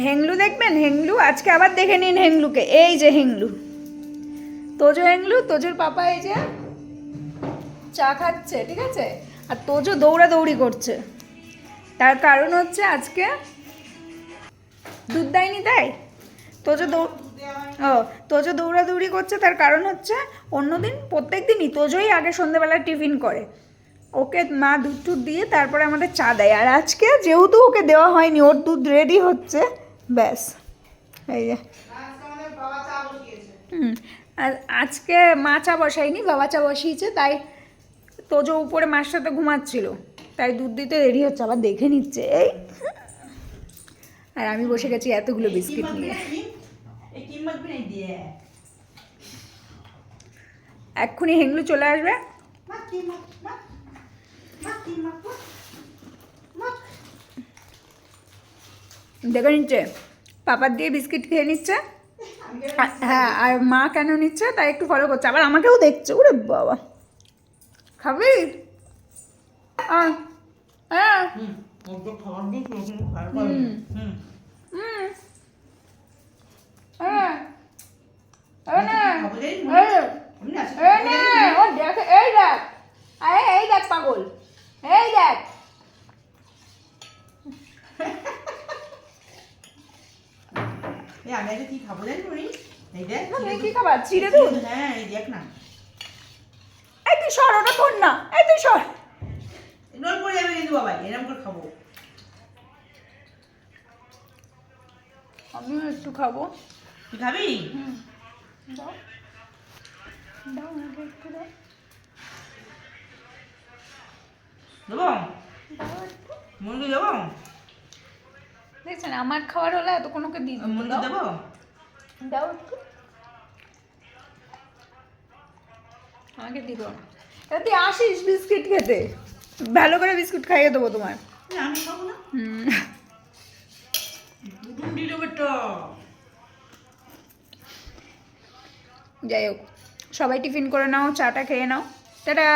হেংলু দেখবেন, হেংলু আজকে আবার দেখে নিন হেংলুকে। এই যে হেংলু, তোজো হেংলু, তোজোর পাপা এই যে চা খাচ্ছে, ঠিক আছে? আর তোজো দৌড়াদৌড়ি করছে, তার কারণ হচ্ছে আজকে দুধ দেয়নি তাই তোজো ও তোজো দৌড়াদৌড়ি করছে। তার কারণ হচ্ছে অন্যদিন প্রত্যেক দিনই তোজোই আগে সন্ধ্যেবেলা টিফিন করে, ওকে মা দুধ টুধ দিয়ে তারপরে আমাদের চা দেয়। আর আজকে যেহেতু ওকে দেওয়া হয়নি, ওর দুধ রেডি হচ্ছে, ব্যাস এই যে। আর আজকে মা চা বসায়নি, বাবা চা বসিয়েছে, তাই তোজো উপরে মার সাথে ঘুমাচ্ছিল, তাই দুধ দিতে দেরি হচ্ছে। আবার দেখে নিচ্ছে এই, আর আমি বসে গেছি এতগুলো বিস্কিট নিয়ে। এক্ষুনি হেংলু চলে আসবে, দেখে নিচ্ছে পাপার দিয়ে বিস্কিট খেয়ে নিচ্ছে। হ্যাঁ, আর মা কেন নিচ্ছে তাই একটু ফলো করছে, আবার আমাকেও দেখছে। ওরে বাবা, খাবি? হ্যাঁ, এই দেখ পাগল, এই দেখ আমি আগে কি খাবো জানি, এই দেখ কি খাবার, চিড়ে দুধ। হ্যাঁ এই দেখ না, এই তুই সর, ওটা তোর না, এই তুই সর, নল পড়ে যাবে কিন্তু বাবা, এরকম করে খাবো। আমিও একটু খাবো। তুই খাবি? দাও দাও, আমাকে একটু দাও। দেবো মুরগি দেবো, দেখছেন আমার খাবার হলে এত কোনোকে দিই মুরগি দেবো, দাও একটু, আমাকে দিব না। এটা তুই আসিস বিস্কিট খেতে, ভালো করে বিস্কুট খাইয়ে দেবো তোমার। আমি খাবো না। যাই হোক, সবাই টিফিন করে নাও, চাটা খেয়ে নাও, টাটা।